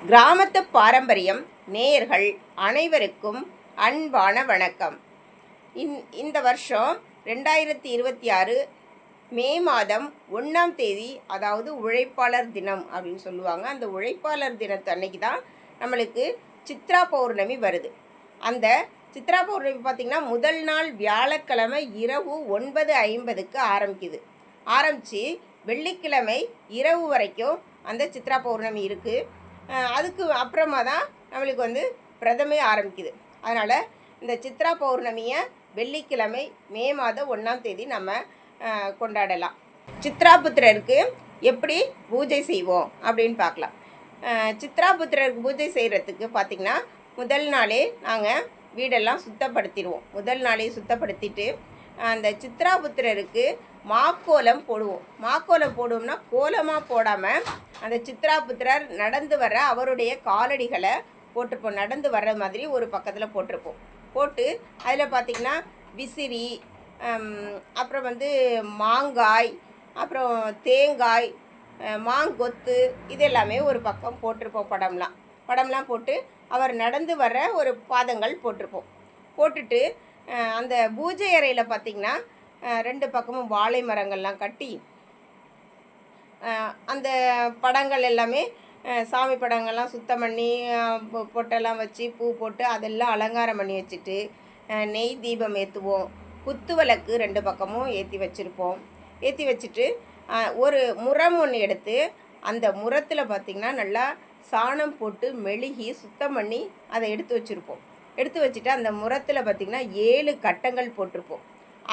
கிராமத்து பாரம்பரியம் நேயர்கள் அனைவருக்கும் அன்பான வணக்கம். இந்த வருஷம் 2026 மே மாதம் 1ஆம் தேதி, அதாவது உழைப்பாளர் தினம் அப்படின்னு சொல்லுவாங்க. அந்த உழைப்பாளர் தினத்து அன்னைக்கு தான் நம்மளுக்கு சித்ரா பௌர்ணமி வருது. அந்த சித்ரா பௌர்ணமி பார்த்திங்கன்னா முதல் நாள் வியாழக்கிழமை இரவு 9:50க்கு ஆரம்பித்து வெள்ளிக்கிழமை இரவு வரைக்கும் அந்த சித்ரா பௌர்ணமி இருக்குது. அதுக்கு அப்புறமா தான் நம்மளுக்கு பிரதமே ஆரம்பிக்குது. அதனால் இந்த சித்ரா பௌர்ணமியை வெள்ளிக்கிழமை மே மாதம் 1ஆம் தேதி நம்ம கொண்டாடலாம். சித்ரா புத்திரருக்கு எப்படி பூஜை செய்வோம் அப்படின்னு பார்க்கலாம். சித்ரா புத்திரருக்கு பூஜை செய்கிறதுக்கு பார்த்திங்கன்னா முதல் நாளே நாங்கள் வீடெல்லாம் சுத்தப்படுத்திடுவோம். முதல் நாளே சுத்தப்படுத்திட்டு அந்த சித்ரா புத்திரருக்கு மாக்கோலம் போடுவோம். மாக்கோலம் போடுவோம்னா கோலமாக போடாமல் அந்த சித்ரா புத்திரர் நடந்து வர அவருடைய காலடிகளை போட்டிருப்போம். நடந்து வர்ற மாதிரி ஒரு பக்கத்தில் போட்டிருப்போம். போட்டு அதில் பார்த்திங்கன்னா விசிறி, அப்புறம் மாங்காய், அப்புறம் தேங்காய், மாங்கொத்து, இது எல்லாமே ஒரு பக்கம் போட்டிருப்போம். படம்லாம் போட்டு அவர் நடந்து வர்ற ஒரு பாதங்கள் போட்டிருப்போம். போட்டுட்டு அந்த பூஜை அறையில் பார்த்திங்கன்னா 2 பக்கமும் வாழை மரங்கள்லாம் கட்டி அந்த படங்கள் எல்லாமே சாமி படங்கள்லாம் சுத்தம் பண்ணி பொட்டெல்லாம் வச்சு பூ போட்டு அதெல்லாம் அலங்காரம் பண்ணி வச்சுட்டு நெய் தீபம் ஏற்றுவோம். குத்து விளக்கு 2 பக்கமும் ஏற்றி வச்சுருப்போம். ஏற்றி வச்சுட்டு ஒரு முறம் ஒன்று எடுத்து அந்த முரத்தில் பார்த்திங்கன்னா நல்லா சாணம் போட்டு மெழுகி சுத்தம் பண்ணி அதை எடுத்து வச்சுருப்போம். எடுத்து வச்சுட்டு அந்த முரத்தில் பார்த்திங்கன்னா 7 கட்டங்கள் போட்டிருப்போம்.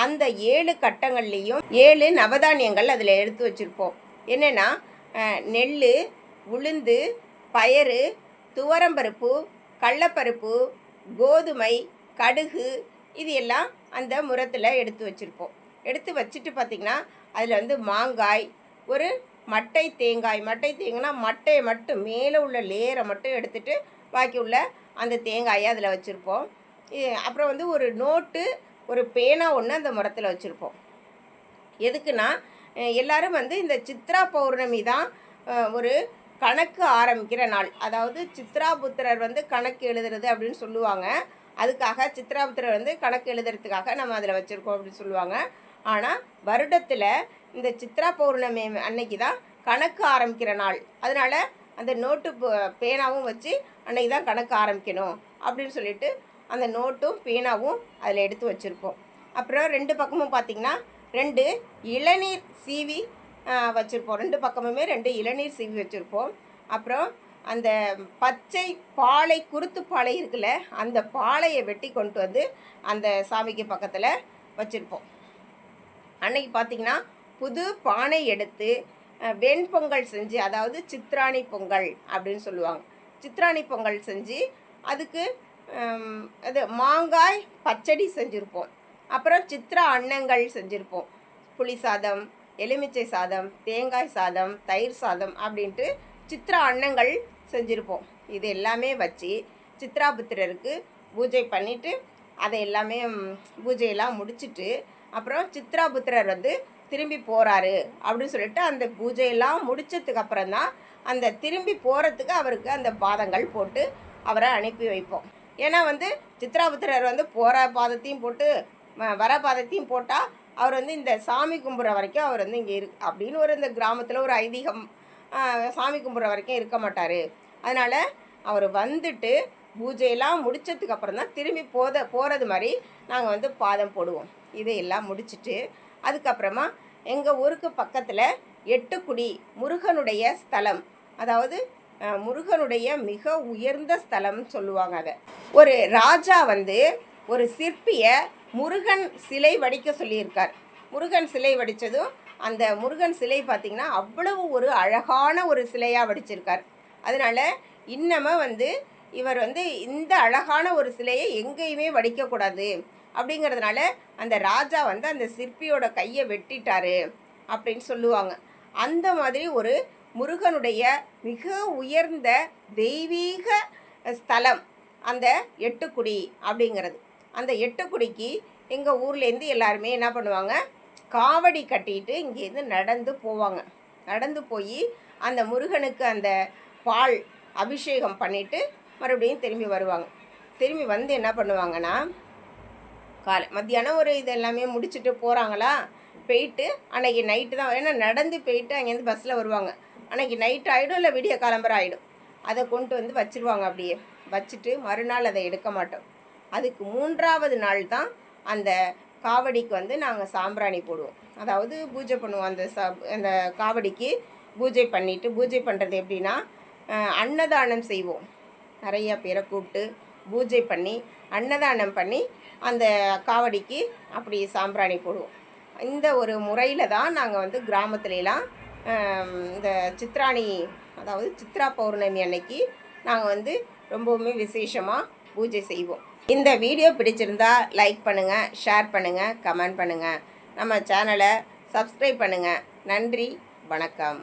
அந்த 7 கட்டங்கள்லேயும் 7 நவதானியங்கள் அதில் எடுத்து வச்சுருப்போம். என்னென்னா நெல், உளுந்து, பயறு, துவரம்பருப்பு, கடலப்பருப்பு, கோதுமை, கடுகு, இது எல்லாம் அந்த முரத்தில் எடுத்து வச்சுருப்போம். எடுத்து வச்சுட்டு பார்த்திங்கன்னா அதில் மாங்காய், ஒரு மட்டை தேங்காய் மட்டையை மட்டும் மேலே உள்ள லேயரை மட்டும் எடுத்துகிட்டு பாக்கி உள்ள அந்த தேங்காயை அதில் வச்சுருப்போம். அப்புறம் ஒரு நோட்டு, ஒரு பேனா ஒன்று அந்த முரத்தில் வச்சுருப்போம். எதுக்குன்னா எல்லோரும் இந்த சித்ரா பௌர்ணமி தான் ஒரு கணக்கு ஆரம்பிக்கிற நாள். அதாவது சித்ரா புத்திரர் கணக்கு எழுதுறது அப்படின்னு சொல்லுவாங்க. அதுக்காக சித்ரா புத்திரர் கணக்கு எழுதுறதுக்காக நம்ம அதில் வச்சுருக்கோம் அப்படின்னு சொல்லுவாங்க. ஆனால் வருடத்தில் இந்த சித்ரா பௌர்ணமி அன்னைக்கு தான் கணக்கு ஆரம்பிக்கிற நாள். அதனால் அந்த நோட்டு பேனாவும் வச்சு அன்னைக்கு தான் கணக்கு ஆரம்பிக்கணும் அப்படின்னு சொல்லிட்டு அந்த நோட்டும் பேனாவும் அதில் எடுத்து வச்சுருப்போம். அப்புறம் 2 பக்கமும் பார்த்திங்கன்னா 2 இளநீர் சீவி வச்சுருப்போம். 2 பக்கமுமே 2 இளநீர் சீவி வச்சுருப்போம். அப்புறம் அந்த பச்சை பாலை, குருத்து பாலை இருக்குல்ல, அந்த பாலையை வெட்டி கொண்டு அந்த சாமிக்கு பக்கத்தில் வச்சுருப்போம். அன்னைக்கு பார்த்திங்கன்னா புது பானை எடுத்து வெண்பொங்கல் செஞ்சு, அதாவது சித்ராணி பொங்கல் அப்படின்னு சொல்லுவாங்க. சித்ராணி பொங்கல் செஞ்சு அதுக்கு அது மாங்காய் பச்சடி செஞ்சுருப்போம். அப்புறம் சித்ரா அன்னங்கள் செஞ்சுருப்போம். புளி சாதம், எலுமிச்சை சாதம், தேங்காய் சாதம், தயிர் சாதம் அப்படின்ட்டு சித்ரா அன்னங்கள் செஞ்சுருப்போம். இது எல்லாமே வச்சு சித்ரா புத்திரருக்கு பூஜை பண்ணிவிட்டு அதை எல்லாமே பூஜையெல்லாம் முடிச்சுட்டு அப்புறம் சித்ரா புத்திரர் திரும்பி போகிறாரு அப்படின்னு சொல்லிட்டு அந்த பூஜையெல்லாம் முடித்ததுக்கு அப்புறம் தான் அந்த திரும்பி போகிறதுக்கு அவருக்கு அந்த பாதங்கள் போட்டு அவரை அனுப்பி வைப்போம். ஏன்னா சித்ரா புத்திரர் போகிற பாதத்தையும் போட்டு வர பாதத்தையும் போட்டால் அவர் இந்த சாமி கும்பிட்ற வரைக்கும் அவர் இங்கே அப்படின்னு இந்த கிராமத்தில் ஒரு ஐதீகம். சாமி கும்பிட்ற வரைக்கும் இருக்க மாட்டார். அதனால் அவர் பூஜையெல்லாம் முடித்ததுக்கு அப்புறம் தான் திரும்பி போகிறது மாதிரி நாங்கள் பாதம் போடுவோம். இதையெல்லாம் முடிச்சுட்டு அதுக்கப்புறமா எங்கள் ஊருக்கு பக்கத்தில் எட்டுக்குடி முருகனுடைய ஸ்தலம், அதாவது முருகனுடைய மிக உயர்ந்த ஸ்தலம்னு சொல்லுவாங்க. அதை ஒரு ராஜா ஒரு சிற்பியை முருகன் சிலை வடிக்க சொல்லியிருக்கார். முருகன் சிலை வடித்ததும் அந்த முருகன் சிலை பார்த்திங்கன்னா அவ்வளவு ஒரு அழகான ஒரு சிலையாக வடிச்சிருக்கார். அதனால் இன்னமும் இவர் இந்த அழகான ஒரு சிலையை எங்கேயுமே வடிக்கக்கூடாது அப்படிங்கிறதுனால அந்த ராஜா அந்த சிற்பியோட கையை வெட்டிட்டாரு அப்படின்னு சொல்லுவாங்க. அந்த மாதிரி ஒரு முருகனுடைய மிக உயர்ந்த தெய்வீக ஸ்தலம் அந்த எட்டுக்குடி அப்படிங்கிறது. அந்த எட்டுக்குடிக்கு எங்கள் ஊர்லேருந்து எல்லாருமே என்ன பண்ணுவாங்க, காவடி கட்டிட்டு இங்கேருந்து நடந்து போவாங்க. நடந்து போய் அந்த முருகனுக்கு அந்த பால் அபிஷேகம் பண்ணிவிட்டு மறுபடியும் திரும்பி வருவாங்க. திரும்பி வந்து என்ன பண்ணுவாங்கன்னா, மத்தியானம் ஒரு இது எல்லாமே முடிச்சுட்டு போகிறாங்களா, போயிட்டு அன்றைக்கி நைட்டு தான், ஏன்னா நடந்து போயிட்டு அங்கேருந்து பஸ்ஸில் வருவாங்க. அன்றைக்கி நைட் ஆகிடும், இல்லை விடிய காலம்பரம் ஆகிடும். அதை கொண்டு வந்து வச்சுருவாங்க. அப்படியே வச்சுட்டு மறுநாள் அதை எடுக்க மாட்டோம். அதுக்கு 3ஆவது நாள் தான் அந்த காவடிக்கு வந்து நாங்கள் சாம்பிராணி போடுவோம். அதாவது பூஜை பண்ணுவோம். அந்த காவடிக்கு பூஜை பண்ணிவிட்டு, பூஜை பண்ணுறது எப்படின்னா, அன்னதானம் செய்வோம். நிறைய பேரை கூப்பிட்டு பூஜை பண்ணி அன்னதானம் பண்ணி அந்த காவடிக்கு அப்படி சாம்பிராணி போடுவோம். இந்த ஒரு முறையில் தான் நாங்கள் வந்து கிராமத்துலலாம் இந்த சித்ராணி, அதாவது சித்ரா பௌர்ணமி அன்னைக்கு நாங்கள் வந்து ரொம்பவுமே விசேஷமாக பூஜை செய்வோம். இந்த வீடியோ பிடிச்சிருந்தா லைக் பண்ணுங்கள், ஷேர் பண்ணுங்கள், கமெண்ட் பண்ணுங்கள். நம்ம சேனலை சப்ஸ்கிரைப் பண்ணுங்கள். நன்றி, வணக்கம்.